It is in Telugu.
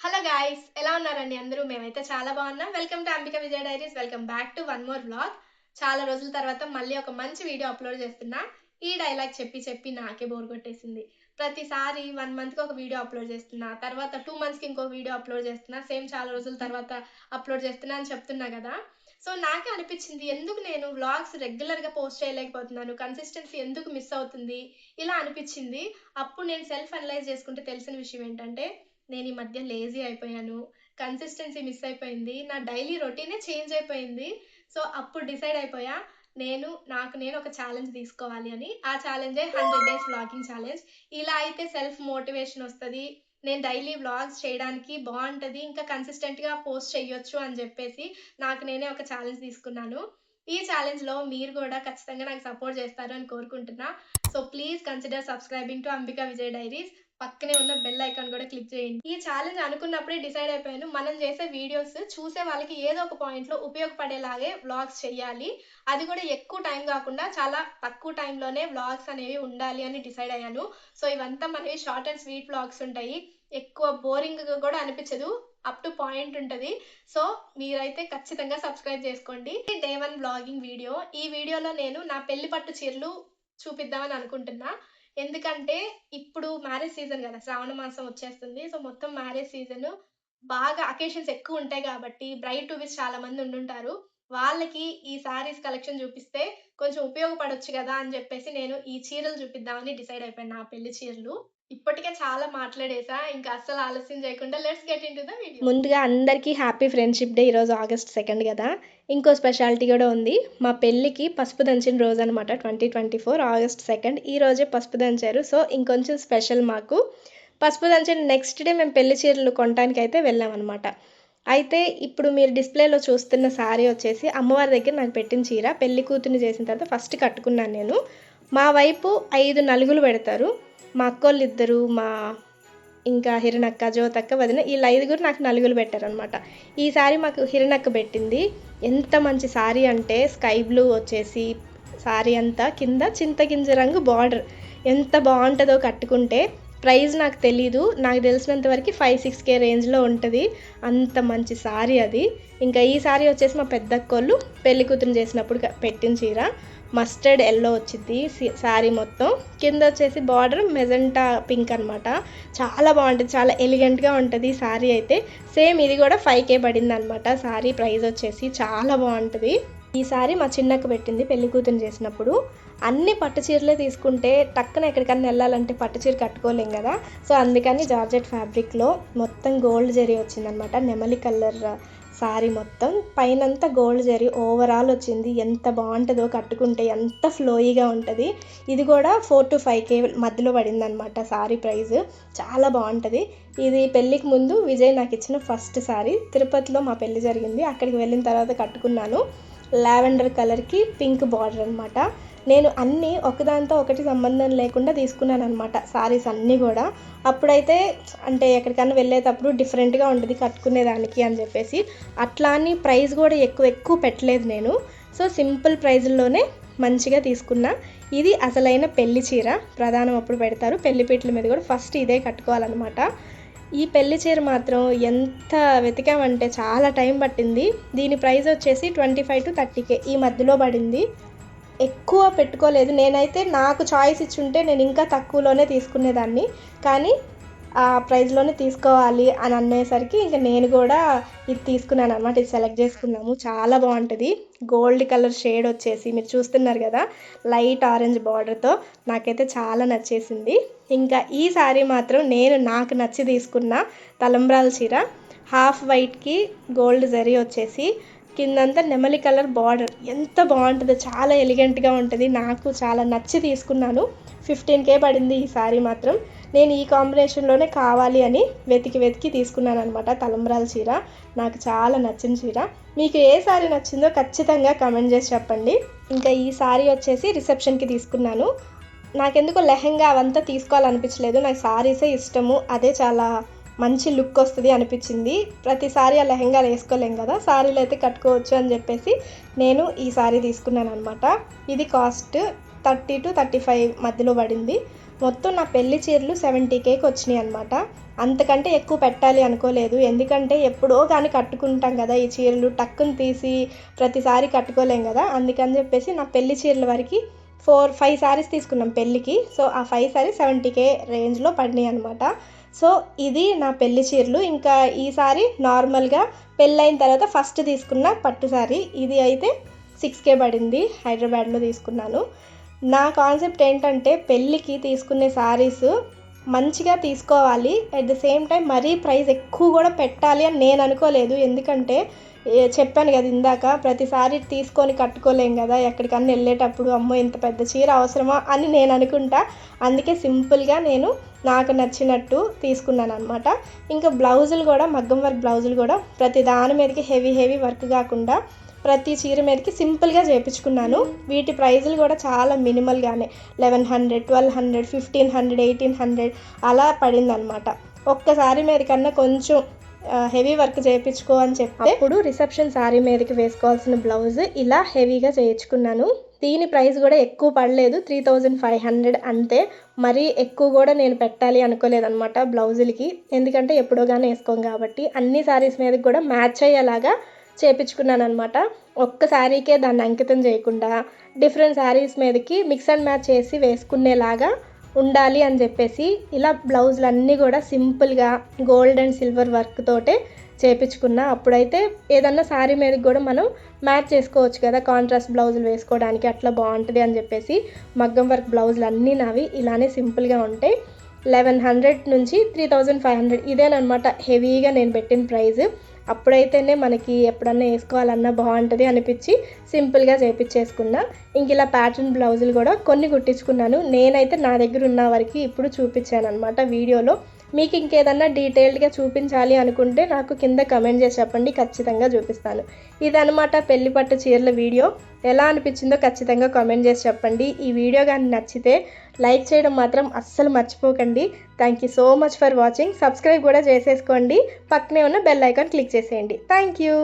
హలో గాయ్స్, ఎలా ఉన్నారండి అందరూ? మేమైతే చాలా బాగున్నాం. Welcome to Ambika Vijay diaries. Welcome back to one more vlog. చాలా రోజుల తర్వాత మళ్ళీ ఒక మంచి వీడియో అప్లోడ్ చేస్తున్నా. ఈ డైలాగ్ చెప్పి చెప్పి నాకే బోర్ కొట్టేసింది. ప్రతిసారి 1 మంత్కి ఒక వీడియో అప్లోడ్ చేస్తున్నా, తర్వాత 2 మంత్స్కి ఇంకో వీడియో అప్లోడ్ చేస్తున్నా, సేమ్ చాలా రోజుల తర్వాత అప్లోడ్ చేస్తున్నా అని చెప్తున్నా కదా. సో నాకే అనిపించింది, ఎందుకు నేను వ్లాగ్స్ రెగ్యులర్గా పోస్ట్ చేయలేకపోతున్నాను, కన్సిస్టెన్సీ ఎందుకు మిస్ అవుతుంది ఇలా అనిపించింది. అప్పుడు నేను సెల్ఫ్ అనలైజ్ చేసుకుంటే తెలిసిన విషయం ఏంటంటే, నేను ఈ మధ్య లేజీ అయిపోయాను. కన్సిస్టెన్సీ మిస్ అయిపోయింది. నా డైలీ రొటీనే చేంజ్ అయిపోయింది. సో, అప్పుడు డిసైడ్ అయిపోయా. నాకు నేను ఒక ఛాలెంజ్ తీసుకోవాలి అని. ఆ ఛాలెంజే 100 డేస్ వ్లాగింగ్ ఛాలెంజ్. ఇలా అయితే సెల్ఫ్ మోటివేషన్ వస్తది. నేను డైలీ వ్లాగ్స్ చేయడానికి బావుంటది. ఇంకా కన్సిస్టెంట్‌గా పోస్ట్ చెయ్యొచ్చు అని జెప్పేసి నాకు నేనే ఒక ఛాలెంజ్ తీసుకున్నాను. ఈ ఛాలెంజ్‌లో మీరు గూడా ఖచ్చితంగా నాకు సపోర్ట్ చేస్తారు అని కోరుకుంటున్నా. So, please consider subscribing to Ambika Vijay diaries. పక్కనే ఉన్న బెల్ ఐకాన్ కూడా క్లిక్ చేయండి. ఈ ఛాలెంజ్ అనుకున్నప్పుడే డిసైడ్ అయిపోయాను, మనం చేసే వీడియోస్ చూసే వాళ్ళకి ఏదో ఒక పాయింట్‌లో ఉపయోగపడేలాగే వ్లాగ్స్ చేయాలి. అది కూడా ఎక్కువ టైం కాకుండా చాలా తక్కువ టైంలోనే వ్లాగ్స్ అనేవి ఉండాలి అని డిసైడ్ అయ్యాను. సో, ఇవంతా మనవి షార్ట్ అండ్ స్వీట్ వ్లాగ్స్ ఉంటాయి. ఎక్కువ బోరింగ్‌గా కూడా అనిపించదు. అప్ టు పాయింట్ ఉంటది. సో, మీరైతే ఖచ్చితంగా సబ్స్క్రైబ్ చేసుకోండి. Day 1 vlogging video. ఈ వీడియోలో నేను నా పెళ్లి పట్టు చీరలు చూపిద్దామని అనుకుంటున్నా. ఎందుకంటే ఇప్పుడు మ్యారేజ్ సీజన్ గదా! శ్రావణ మాసం వచ్చేస్తుంది. సో, మొత్తం మ్యారేజ్ సీజను. బాగా అకేషన్స్ ఎక్కువుంటాయి గాబట్టి, బ్రైడ్ టు బీస్ చాలా మంది ఉండుంటారు. వాళ్ళకి ఈ శారీస్ కలెక్షన్ జూపిస్తే కొంచెం ఉపయోగపడొచ్చు గదా అని జెప్పేసి నేను ఈ చీరలు జూపిద్దామని డిసైడ్ అయిపోయాను, నా పెళ్లి చీరలు. ఇప్పటికే చాలా మాట్లాడేసా. ఇంకా అస్సలు ఆలస్యం జేయకుండా let's get into the video. ముందుగా అందరికీ హ్యాపీ ఫ్రెండ్‌షిప్ డే. ఈరోజు ఆగస్ట్ 2 గదా! ఇంకో స్పెషాలిటీ గూడా ఉంది. మా పెళ్ళికి పసుపు దంచిన రోజనమాట 2024 ఆగస్ట్ 2. ఈ రోజే పసుపు దంచారు. సో, ఇంకొంచెం స్పెషల్ మాకు. పసుపు దంచిన నెక్స్ట్ డే మేము పెళ్లి చీరలు కొనటానికైతే వెళ్ళామనమాట. అయితే ఇప్పుడు మీరు డిస్‌ప్లేలో చూస్తున్న శారీ వచ్చేసి అమ్మవారి దగ్గర నాకు పెట్టిన చీర. పెళ్లి కూతురిని చేసిన తర్వాత ఫస్ట్ కట్టుకున్నాను నేను. మా వైపు 5 నలుగులు పెడతారు. మా అక్కోళ్ళిద్దరు, ఇంకా హిరణక్క, జ్యోతక్క, వదిన ఈళ్ళు 5గురు నాకు నలుగులు పెట్టారనమాట. ఈ శారీ మాకు హిరణక్క పెట్టింది. ఎంత మంచి శారీ అంటే స్కై బ్లూ వచ్చేసి శారీ అంతా కింద చింతగింజ రంగు బార్డర్. ఎంత బావుంటదో కట్టుకుంటే. ప్రైస్ నాకు తెలీదు. నాకు తెలిసినంత వరకు 5-6K రేంజ్‌లో ఉంటది. అంత మంచి శారీ అది. ఇంకా ఈ శారీ వచ్చేసి మా పెద్దక్కోళ్ళు పెళ్లి కూతురిని చేసినప్పుడు పెట్టిన చీర. మస్టర్డ్ యెల్లో వచ్చిద్ది శారీ మొత్తం. కింద వచ్చేసి బార్డర్ మెజెంటా పింక్ అనమాట. చాలా బావుంటది. చాలా ఎలిగెంట్‌గా ఉంటది శారీ అయితే. సేమ్ ఇది కూడా 5K పడిందనమాట. శారీ ప్రైస్ వచ్చేసి చాలా బావుంటది. ఈ శారీ మా చిన్నక్క పెట్టింది పెళ్లి కూతురిని చేసినప్పుడు. అన్ని పట్టు చీరలే తీసుకుంటే టక్కున ఎక్కడికన్నా వెళ్ళాలంటే పట్టు చీర కట్టుకోలేం కదా. సో, అందుకని జార్జెట్ ఫ్యాబ్రిక్‌లో మొత్తం గోల్డ్ జరీ వచ్చిందనమాట. నెమలి కలర్ శారీ మొత్తం. పైనంతా గోల్డ్ జరీ ఓవరాల్ వచ్చింది. ఎంత బావుంటదో కట్టుకుంటే, ఎంత ఫ్లోయీగా ఉంటది. ఇది కూడా 4-5K మధ్యలో పడిందనమాట శారీ ప్రైస్. చాలా బావుంటది. ఇది పెళ్ళికి ముందు విజయ్ నాకు ఇచ్చిన ఫస్ట్ శారీ. తిరుపతిలో మా పెళ్లి జరిగింది. అక్కడికి వెళ్ళిన తర్వాత కట్టుకున్నాను. లావెండర్ కలర్‌కి పింక్ బార్డర్ అనమాట. నేను అన్నీ ఒకదాంతో ఒకటి సంబంధం లేకుండా తీసుకున్నాననమాట శారీస్ అన్నీ గూడా. అప్పుడైతే అంటే ఎక్కడికన్నా వెళ్ళేటప్పుడు డిఫరెంట్‌గా ఉంటది కట్టుకునేదానికి అని చెప్పేసి. అట్లా అని ప్రైస్ కూడా ఎక్కువ పెట్టలేదు నేను. సో, సింపుల్ ప్రైజుల్లోనే మంచిగా తీసుకున్నా. ఇది అసలైన పెళ్లి చీర. ప్రధానం అప్పుడు పెడతారు. పెళ్లి పీటల మీద కూడా ఫస్ట్ ఇదే కట్టుకోవాలనమాట. ఈ పెళ్లి చీర మాత్రం ఎంత వెతికామంటే చాలా టైం పట్టింది. దీని ప్రైస్ వచ్చేసి 25-30K ఈ మధ్యలో పడింది. ఎక్కువ పెట్టుకోలేదు. నేనైతే నాకు చాయిస్ ఇచ్చుంటే నేను ఇంకా తక్కువలోనే తీసుకునేదాన్ని. కానీ ఆ ప్రైస్‌లోనే తీసుకోవాలి అని అనేసరికి ఇంక నేను కూడా ఇది తీసుకున్నాననమాట. ఇది సెలెక్ట్ చేసుకున్నాము. చాలా బావుంటది. గోల్డ్ కలర్ షేడ్ వచ్చేసి మీరు చూస్తున్నారు కదా, లైట్ ఆరెంజ్ బార్డర్‌తో నాకైతే చాలా నచ్చేసింది. ఇంకా ఈ శారీ మాత్రం నాకు నచ్చి తీసుకున్న తలంబ్రాల చీర. హాఫ్ వైట్‌కి గోల్డ్ జరీ వచ్చేసి కిందంతా నెమలి కలర్ బార్డర్. ఎంత బావుంటదో, చాలా ఎలిగెంట్‌గా ఉంటది. నాకు చాలా నచ్చి తీసుకున్నాను. 15K పడింది ఈ శారీ మాత్రం. నేను ఈ కాంబినేషన్‌లోనే కావాలి అని వెతికి తీసుకున్నాననమాట తలంబ్రాల చీర. నాకు చాలా నచ్చిన చీర. మీకు ఏ శారీ నచ్చిందో ఖచ్చితంగా కామెంట్ చేసి చెప్పండి. ఇంకా ఈ శారీ వచ్చేసి రిసెప్షన్‌కి తీసుకున్నాను. నాకెందుకో లెహెంగా అవంతా తీసుకోవాలనిపించలేదు. నాకు శారీసే ఇష్టము. అదే చాలా మంచి లుక్ వస్తది అనిపించింది. ప్రతిసారి ఆ లెహెంగాలు వేసుకోలేం కదా, శారీలు అయితే కట్టుకోవచ్చు అని చెప్పేసి నేను ఈ శారీ తీసుకున్నాననమాట. ఇది కాస్ట్ 30-35 మధ్యలో పడింది. మొత్తం నా పెళ్లి చీరలు 70Kకి వచ్చినాయి అనమాట. అంతకంటే ఎక్కువ పెట్టాలి అనుకోలేదు. ఎందుకంటే ఎప్పుడో కానీ కట్టుకుంటాం కదా ఈ చీరలు, టక్కుని తీసి ప్రతిసారి కట్టుకోలేం కదా. అందుకని చెప్పేసి నా పెళ్లి చీరల వరకు 4-5 శారీస్ తీసుకున్నాం పెళ్ళికి. సో ఆ 5 శారీస్ 70K రేంజ్లో పడినాయి అనమాట. సో ఇది నా పెళ్లి చీరలు. ఇంకా ఈ సారీ నార్మల్గా పెళ్ళైన తర్వాత ఫస్ట్ తీసుకున్న పట్టు శారీ. ఇది అయితే 6K పడింది, హైదరాబాద్లో తీసుకున్నాను. నా కాన్సెప్ట్ ఏంటంటే పెళ్ళికి తీసుకునే శారీస్ మంచిగా తీసుకోవాలి, అట్ ద సేమ్ టైం మరీ ప్రైస్ ఎక్కువ కూడా పెట్టాలి అని నేను అనుకోలేదు. ఎందుకంటే చెప్పాను కదా ఇందాక, ప్రతిసారి తీసుకొని కట్టుకోలేం కదా, ఎక్కడికన్నా వెళ్ళేటప్పుడు అమ్మో ఇంత పెద్ద చీర అవసరమా అని నేను అనుకుంటా. అందుకే సింపుల్గా నేను నాకు నచ్చినట్టు తీసుకున్నాను అనమాట. ఇంకా బ్లౌజులు కూడా మగ్గం వర్క్ బ్లౌజులు కూడా ప్రతి దాని మీదకి హెవీ వర్క్ కాకుండా ప్రతి చీర మీదకి సింపుల్గా చేయించుకున్నాను. వీటి ప్రైజులు కూడా చాలా మినిమల్గానే 1100, 1200, 1500, 1800 అలా పడిందనమాట. ఒక్కసారి మీద కన్నా కొంచెం హెవీ వర్క్ చేయించుకో అని చెప్తే అప్పుడు రిసెప్షన్ శారీ మీదకి వేసుకోవాల్సిన బ్లౌజ్ ఇలా హెవీగా చేయించుకున్నాను. దీని ప్రైస్ కూడా ఎక్కువ పడలేదు, 3500 అంతే. మరీ ఎక్కువ కూడా నేను పెట్టాలి అనుకోలేదన్నమాట బ్లౌజులకి. ఎందుకంటే ఎప్పుడో కానీ వేసుకోం కాబట్టి అన్ని శారీస్ మీదకి కూడా మ్యాచ్ అయ్యేలాగా చేయించుకున్నాను అనమాట. ఒక్క శారీకే దాన్ని అంకితం చేయకుండా డిఫరెంట్ శారీస్ మీదకి మిక్స్ అండ్ మ్యాచ్ చేసి వేసుకునేలాగా ఉండాలి అని చెప్పేసి ఇలా బ్లౌజులు అన్నీ కూడా సింపుల్గా గోల్డ్ అండ్ సిల్వర్ వర్క్ తోటే చేయించుకున్నా. అప్పుడైతే ఏదన్నా శారీ మీదకి కూడా మనం మ్యాచ్ చేసుకోవచ్చు కదా, కాంట్రాస్ట్ బ్లౌజులు వేసుకోవడానికి అట్లా బాగుంటుంది అని చెప్పేసి మగ్గం వర్క్ బ్లౌజులు అన్నీ నావి ఇలానే సింపుల్గా ఉంటాయి. 1100 నుంచి 3500 ఇదేనమాట హెవీగా నేను పెట్టిన ప్రైజ్. అప్పుడైతేనే మనకి ఎప్పుడన్నా వేసుకోవాలన్నా బాగుంటుంది అనిపించి సింపుల్గా చేయించేసుకున్నా. ఇంక ఇలా ప్యాటర్న్ బ్లౌజులు కూడా కొన్ని కుట్టించుకున్నాను. నేనైతే నా దగ్గర ఉన్న వరకు ఇప్పుడు చూపించాను అనమాట వీడియోలో. మీకు ఇంకేదన్నా డీటెయిల్డ్గా చూపించాలి అనుకుంటే నాకు కింద కమెంట్ చేసి చెప్పండి, ఖచ్చితంగా చూపిస్తాను. ఇదనమాట పెళ్లి పట్టు చీరల వీడియో. ఎలా అనిపించిందో ఖచ్చితంగా కామెంట్ చేసి చెప్పండి. ఈ వీడియో కానీ నచ్చితే లైక్ చేయడం మాత్రం అస్సలు మర్చిపోకండి. Thank you so much for watching. Subscribe కూడా చేసేసుకోండి, పక్కనే ఉన్న బెల్ ఐకాన్ క్లిక్ చేసేయండి. Thank you.